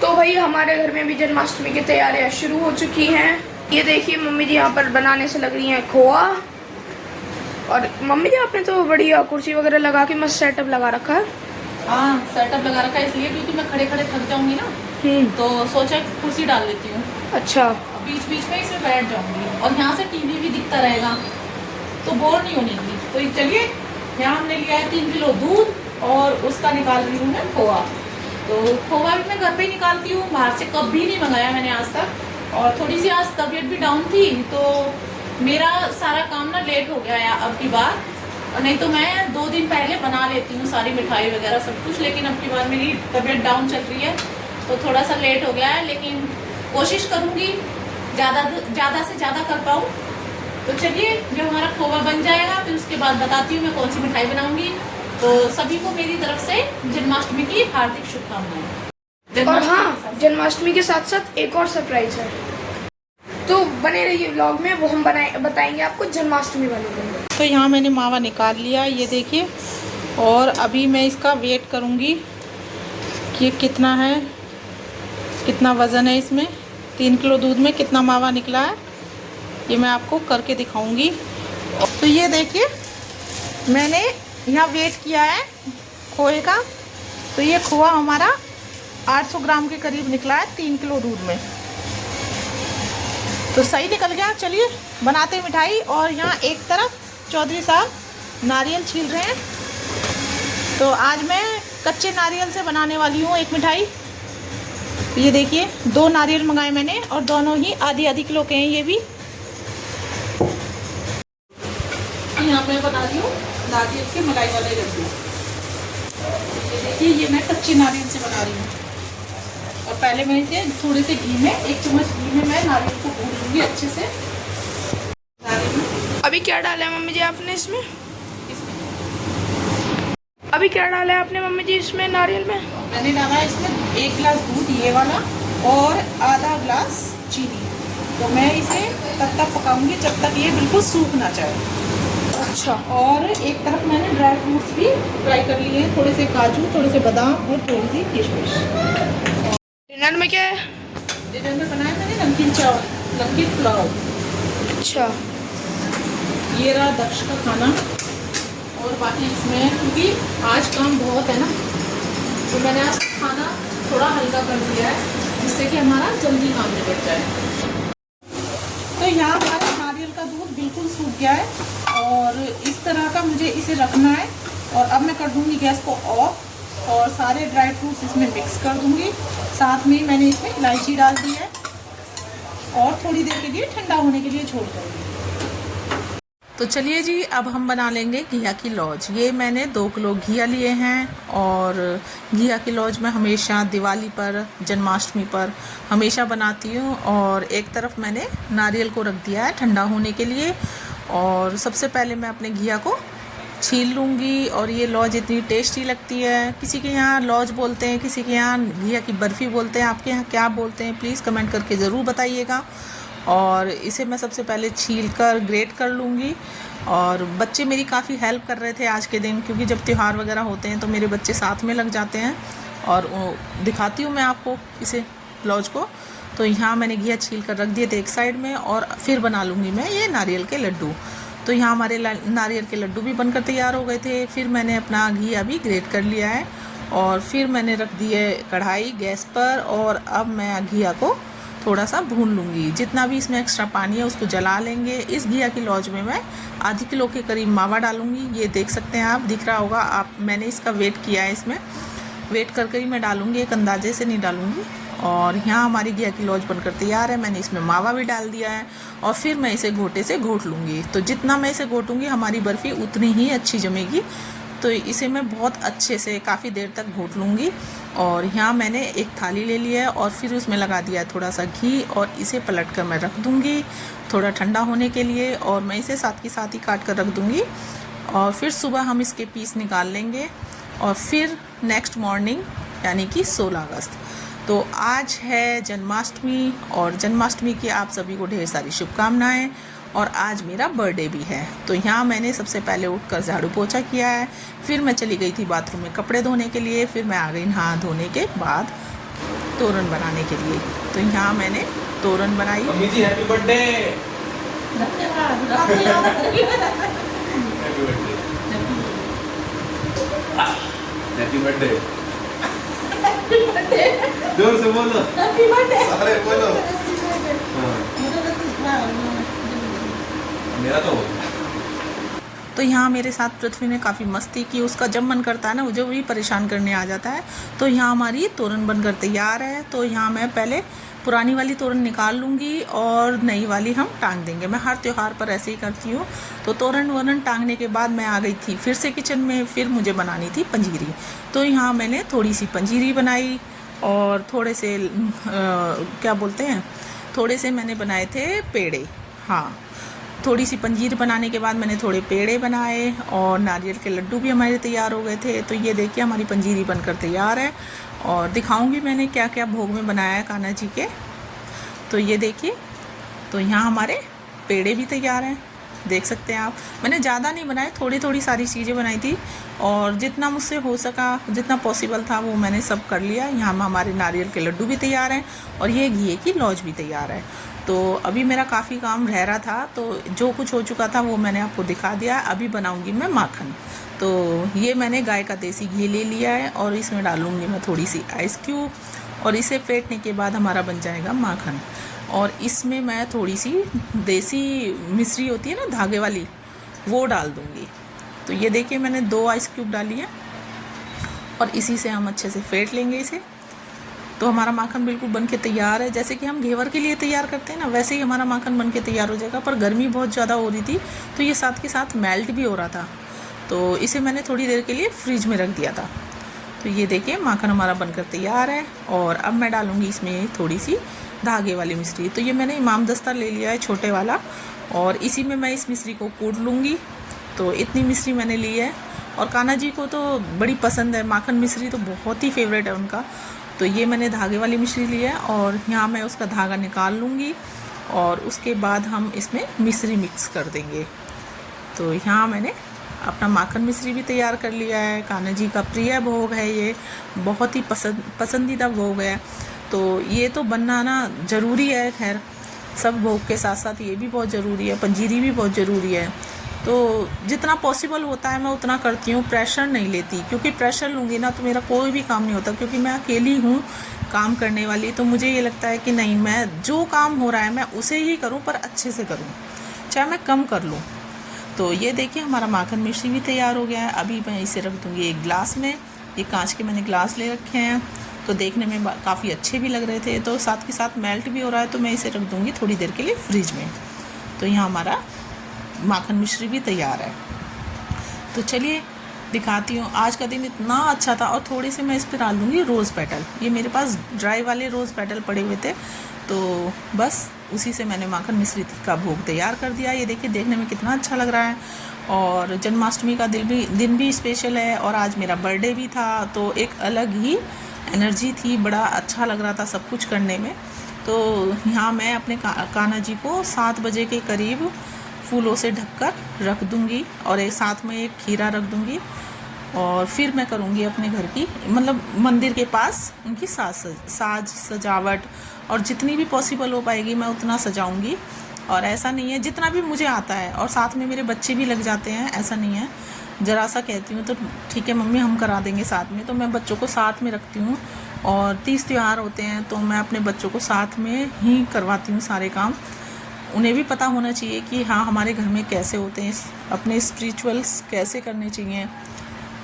तो भाई हमारे घर में भी जन्माष्टमी की तैयारियां शुरू हो चुकी हैं। ये देखिए मम्मी जी यहाँ पर बनाने से लग रही हैं खोआ। और मम्मी जी आपने तो बढ़िया कुर्सी वगैरह लगा के मस्त सेटअप लगा रखा है। हाँ, सेटअप लगा रखा है इसलिए क्योंकि मैं खड़े खड़े थक जाऊंगी ना, तो सोचा कुर्सी डाल लेती हूँ। अच्छा, बीच बीच में इसमें बैठ जाऊंगी और यहाँ से टीवी भी दिखता रहेगा तो बोर नहीं होगी। तो चलिए, यहाँ हमने लिया है 3 किलो दूध और उसका निकाल रही हूँ मैं खोआ। तो खोआ भी मैं घर पे ही निकालती हूँ, बाहर से कभी नहीं मंगाया मैंने आज तक। और थोड़ी सी आज तबीयत भी डाउन थी तो मेरा सारा काम ना लेट हो गया है अब की बार। और नहीं तो मैं 2 दिन पहले बना लेती हूँ सारी मिठाई वगैरह सब कुछ, लेकिन अब की बार मेरी तबीयत डाउन चल रही है तो थोड़ा सा लेट हो गया है। लेकिन कोशिश करूँगी ज़्यादा से ज़्यादा कर पाऊँ। तो चलिए, जब हमारा खोवा बन जाएगा फिर उसके बाद बताती हूँ मैं कौन सी मिठाई बनाऊँगी। तो सभी को मेरी तरफ से जन्माष्टमी की हार्दिक शुभकामनाएं। और हाँ, जन्माष्टमी के साथ साथ एक और सरप्राइज है, तो बने रहिए व्लॉग में, वो हम बताएंगे आपको जन्माष्टमी वाले दिन। तो यहाँ मैंने मावा निकाल लिया, ये देखिए। और अभी मैं इसका वेट करूँगी कि कितना है, कितना वज़न है इसमें। 3 किलो दूध में कितना मावा निकला है ये मैं आपको करके दिखाऊंगी। तो ये देखिए, मैंने यहाँ वेट किया है खोए का। तो ये खोआ हमारा 800 ग्राम के करीब निकला है 3 किलो दूध में। तो सही निकल गया। चलिए बनाते मिठाई। और यहाँ एक तरफ चौधरी साहब नारियल छील रहे हैं। तो आज मैं कच्चे नारियल से बनाने वाली हूँ एक मिठाई। ये देखिए, 2 नारियल मंगाए मैंने और दोनों ही आधी आधी किलो के हैं ये भी। यहाँ मैं बना रही हूँ नारियल के मलाई वाले लड्डू। ये देखिए, ये मैं कच्चे नारियल से बना रही हूँ। और पहले मैं इसे थोड़े से घी में, 1 चम्मच घी में मैं नारियल को भून लूँगी अच्छे से। अभी क्या डाला है मम्मी जी आपने इसमें? अभी क्या डाला है आपने मम्मी जी इसमें नारियल में? मैंने डाला है इसमें 1 गिलास दूध ये वाला और आधा गिलास चीनी। तो मैं इसे तब तक पकाऊंगी जब तक ये बिल्कुल सूख ना जाए। अच्छा। और एक तरफ मैंने ड्राई फ्रूट्स भी फ्राई कर लिए हैं, थोड़े से काजू, थोड़े से बादाम और थोड़ी सी किशमिश। डिनर में क्या है? डिनर में बनाया मैंने नमकीन चावल, नमकीन पुलाव। अच्छा, ये रहा दक्ष का खाना। और बाकी इसमें क्योंकि आज काम बहुत है ना, तो मैंने आज खाना थोड़ा हल्का कर दिया है जिससे कि हमारा जल्दी काम निकल जाए। तो यहाँ हमारा नारियल का दूध बिल्कुल सूख गया है और इस तरह का मुझे इसे रखना है। और अब मैं कर दूँगी गैस को ऑफ और सारे ड्राई फ्रूट्स इसमें मिक्स कर दूँगी। साथ में मैंने इसमें इलायची डाल दी है और थोड़ी देर के लिए ठंडा होने के लिए छोड़ दूँगी। तो चलिए जी, अब हम बना लेंगे घिया की लौज। ये मैंने 2 किलो घिया लिए हैं। और घिया की लौज मैं हमेशा दिवाली पर, जन्माष्टमी पर हमेशा बनाती हूँ। और एक तरफ मैंने नारियल को रख दिया है ठंडा होने के लिए। और सबसे पहले मैं अपने घिया को छील लूँगी। और ये लौज इतनी टेस्टी लगती है। किसी के यहाँ लौज बोलते हैं, किसी के यहाँ घिया की बर्फ़ी बोलते हैं। आपके यहाँ क्या बोलते हैं प्लीज़ कमेंट करके ज़रूर बताइएगा। और इसे मैं सबसे पहले छील कर ग्रेट कर लूँगी। और बच्चे मेरी काफ़ी हेल्प कर रहे थे आज के दिन, क्योंकि जब त्यौहार वगैरह होते हैं तो मेरे बच्चे साथ में लग जाते हैं। और दिखाती हूँ मैं आपको इसे लौज को। तो यहाँ मैंने घिया छील कर रख दिए थे एक साइड में। और फिर बना लूँगी मैं ये नारियल के लड्डू। तो यहाँ हमारे नारियल के लड्डू भी बनकर तैयार हो गए थे। फिर मैंने अपना घिया भी ग्रेट कर लिया है। और फिर मैंने रख दी है कढ़ाई गैस पर। और अब मैं घिया को थोड़ा सा भून लूँगी। जितना भी इसमें एक्स्ट्रा पानी है उसको जला लेंगे। इस घिया की लौज में मैं आधी किलो के करीब मावा डालूँगी। ये देख सकते हैं आप, दिख रहा होगा आप। मैंने इसका वेट किया है, इसमें वेट करके ही मैं डालूँगी, एक अंदाजे से नहीं डालूँगी। और यहाँ हमारी घिया की लौज बनकर तैयार है। मैंने इसमें मावा भी डाल दिया है और फिर मैं इसे घोटे से घोट लूँगी। तो जितना मैं इसे घोटूँगी हमारी बर्फ़ी उतनी ही अच्छी जमेगी। तो इसे मैं बहुत अच्छे से काफ़ी देर तक घोट लूँगी। और यहाँ मैंने एक थाली ले लिया है और फिर उसमें लगा दिया है थोड़ा सा घी। और इसे पलट कर मैं रख दूँगी थोड़ा ठंडा होने के लिए। और मैं इसे साथ के साथ ही काट कर रख दूँगी। और फिर सुबह हम इसके पीस निकाल लेंगे। और फिर नेक्स्ट मॉर्निंग यानी कि 16 अगस्त, तो आज है जन्माष्टमी। और जन्माष्टमी की आप सभी को ढेर सारी शुभकामनाएं। और आज मेरा बर्थडे भी है। तो यहाँ मैंने सबसे पहले उठकर झाड़ू पोछा किया है। फिर मैं चली गई थी बाथरूम में कपड़े धोने के लिए। फिर मैं आ गई नहा धोने के बाद। तोरण बनाने के लिए। तो यहाँ मैंने तोरण बनाई। मम्मी जी हैप्पी बर्थडे। Happy birthday. जोर से बोलो, सारे बोलो। मेरा तो तो यहाँ मेरे साथ पृथ्वी ने काफ़ी मस्ती की। उसका जब मन करता है ना, मुझे वही परेशान करने आ जाता है। तो यहाँ हमारी तोरण बनकर तैयार है। तो यहाँ मैं पहले पुरानी वाली तोरण निकाल लूँगी और नई वाली हम टांग देंगे। मैं हर त्यौहार पर ऐसे ही करती हूँ। तो तोरण वोरण टांगने के बाद मैं आ गई थी फिर से किचन में। फिर मुझे बनानी थी पंजीरी। तो यहाँ मैंने थोड़ी सी पंजीरी बनाई और थोड़े से क्या बोलते हैं, थोड़े से मैंने बनाए थे पेड़े। हाँ, थोड़ी सी पंजीर बनाने के बाद मैंने थोड़े पेड़े बनाए और नारियल के लड्डू भी हमारे तैयार हो गए थे। तो ये देखिए हमारी पंजीरी बनकर तैयार है और दिखाऊंगी मैंने क्या क्या भोग में बनाया है कान्हा जी के। तो ये देखिए, तो यहाँ हमारे पेड़े भी तैयार हैं, देख सकते हैं आप। मैंने ज़्यादा नहीं बनाए, थोड़ी थोड़ी सारी चीज़ें बनाई थी और जितना मुझसे हो सका, जितना पॉसिबल था वो मैंने सब कर लिया। यहाँ हमारे नारियल के लड्डू भी तैयार हैं और ये घी की लौज भी तैयार है। तो अभी मेरा काफ़ी काम रह रहा था, तो जो कुछ हो चुका था वो मैंने आपको दिखा दिया। अभी बनाऊंगी मैं माखन। तो ये मैंने गाय का देसी घी ले लिया है और इसमें डालूंगी मैं थोड़ी सी आइस क्यूब और इसे फेंटने के बाद हमारा बन जाएगा माखन। और इसमें मैं थोड़ी सी देसी मिश्री होती है ना धागे वाली, वो डाल दूंगी। तो ये देखिए मैंने 2 आइस क्यूब डाली है और इसी से हम अच्छे से फेंट लेंगे इसे। तो हमारा माखन बिल्कुल बन के तैयार है। जैसे कि हम घेवर के लिए तैयार करते हैं ना, वैसे ही हमारा माखन बन के तैयार हो जाएगा। पर गर्मी बहुत ज़्यादा हो रही थी तो ये साथ के साथ मेल्ट भी हो रहा था, तो इसे मैंने थोड़ी देर के लिए फ्रिज में रख दिया था। तो ये देखिए माखन हमारा बनकर तैयार है और अब मैं डालूँगी इसमें थोड़ी सी धागे वाली मिश्री। तो ये मैंने इमाम दस्ता ले लिया है छोटे वाला और इसी में मैं इस मिश्री को कूट लूँगी। तो इतनी मिश्री मैंने ली है और कान्हा जी को तो बड़ी पसंद है माखन मिश्री, तो बहुत ही फेवरेट है उनका। तो ये मैंने धागे वाली मिश्री ली है और यहाँ मैं उसका धागा निकाल लूँगी और उसके बाद हम इसमें मिश्री मिक्स कर देंगे। तो यहाँ मैंने अपना माखन मिश्री भी तैयार कर लिया है। कान्हा जी का प्रिय भोग है, ये बहुत ही पसंदीदा भोग है। तो ये तो बनाना ज़रूरी है। खैर सब भोग के साथ साथ ये भी बहुत ज़रूरी है, पंजीरी भी बहुत ज़रूरी है। तो जितना पॉसिबल होता है मैं उतना करती हूँ, प्रेशर नहीं लेती, क्योंकि प्रेशर लूँगी ना तो मेरा कोई भी काम नहीं होता। क्योंकि मैं अकेली हूँ काम करने वाली, तो मुझे ये लगता है कि नहीं, मैं जो काम हो रहा है मैं उसे ही करूँ, पर अच्छे से करूँ, चाहे मैं कम कर लूँ। तो ये देखिए हमारा माखन मिश्री भी तैयार हो गया है। अभी मैं इसे रख दूँगी एक ग्लास में। ये कांच के मैंने ग्लास ले रखे हैं, तो देखने में काफ़ी अच्छे भी लग रहे थे। तो साथ के साथ मेल्ट भी हो रहा है, तो मैं इसे रख दूँगी थोड़ी देर के लिए फ्रिज में। तो यहाँ हमारा माखन मिश्री भी तैयार है। तो चलिए दिखाती हूँ। आज का दिन इतना अच्छा था और थोड़े से मैं इस पर डाल दूँगी रोज़ पेटल। ये मेरे पास ड्राई वाले रोज़ पेटल पड़े हुए थे, तो बस उसी से मैंने माखन मिश्री का भोग तैयार कर दिया। ये देखिए देखने में कितना अच्छा लग रहा है। और जन्माष्टमी का दिन भी स्पेशल है और आज मेरा बर्थडे भी था, तो एक अलग ही एनर्जी थी, बड़ा अच्छा लग रहा था सब कुछ करने में। तो यहाँ मैं अपने कान्हा जी को 7 बजे के करीब फूलों से ढककर रख दूँगी और एक साथ में एक खीरा रख दूँगी और फिर मैं करूँगी अपने घर की, मतलब मंदिर के पास उनकी साज सजावट, और जितनी भी पॉसिबल हो पाएगी मैं उतना सजाऊँगी। और ऐसा नहीं है, जितना भी मुझे आता है, और साथ में मेरे बच्चे भी लग जाते हैं, ऐसा नहीं है। ज़रा सा कहती हूँ तो ठीक है मम्मी हम करा देंगे साथ में, तो मैं बच्चों को साथ में रखती हूँ। और 30 त्यौहार होते हैं तो मैं अपने बच्चों को साथ में ही करवाती हूँ सारे काम। उन्हें भी पता होना चाहिए कि हाँ हमारे घर में कैसे होते हैं, अपने स्पिरिचुअल्स कैसे करने चाहिए।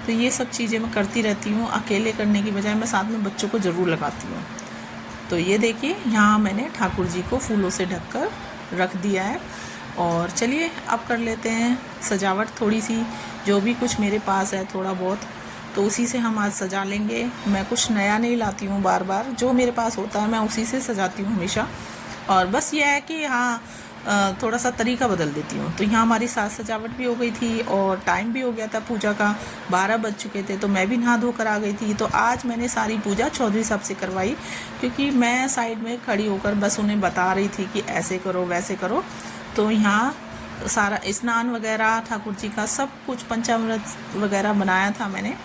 तो ये सब चीज़ें मैं करती रहती हूँ, अकेले करने की बजाय मैं साथ में बच्चों को ज़रूर लगाती हूँ। तो ये देखिए यहाँ मैंने ठाकुर जी को फूलों से ढककर रख दिया है। और चलिए अब कर लेते हैं सजावट थोड़ी सी, जो भी कुछ मेरे पास है थोड़ा बहुत, तो उसी से हम आज सजा लेंगे। मैं कुछ नया नहीं लाती हूँ बार बार, जो मेरे पास होता है मैं उसी से सजाती हूँ हमेशा। और बस ये है कि हाँ थोड़ा सा तरीका बदल देती हूँ। तो यहाँ हमारी साज सजावट भी हो गई थी और टाइम भी हो गया था पूजा का, 12 बज चुके थे। तो मैं भी नहा धोकर आ गई थी। तो आज मैंने सारी पूजा चौधरी साहब से करवाई, क्योंकि मैं साइड में खड़ी होकर बस उन्हें बता रही थी कि ऐसे करो वैसे करो। तो यहाँ सारा स्नान वगैरह ठाकुर जी का सब कुछ पंचामृत वगैरह बनाया था मैंने।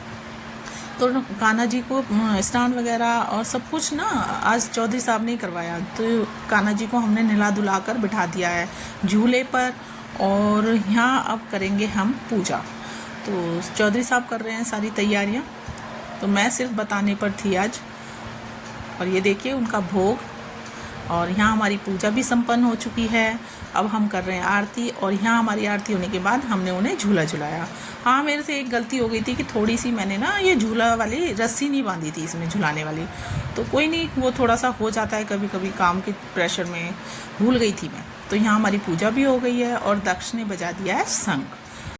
तो कान्हा जी को स्नान वगैरह और सब कुछ ना आज चौधरी साहब ने करवाया। तो कान्हा जी को हमने नहला धुला कर बिठा दिया है झूले पर, और यहाँ अब करेंगे हम पूजा। तो चौधरी साहब कर रहे हैं सारी तैयारियाँ, तो मैं सिर्फ बताने पर थी आज। और ये देखिए उनका भोग, और यहाँ हमारी पूजा भी संपन्न हो चुकी है। अब हम कर रहे हैं आरती, और यहाँ हमारी आरती होने के बाद हमने उन्हें झूला झुलाया। हाँ, मेरे से एक गलती हो गई थी कि थोड़ी सी मैंने ना ये झूला वाली रस्सी नहीं बांधी थी इसमें झुलाने वाली। तो कोई नहीं, वो थोड़ा सा हो जाता है कभी कभी, काम के प्रेशर में भूल गई थी मैं। तो यहाँ हमारी पूजा भी हो गई है, और दक्ष ने बजा दिया है शंख।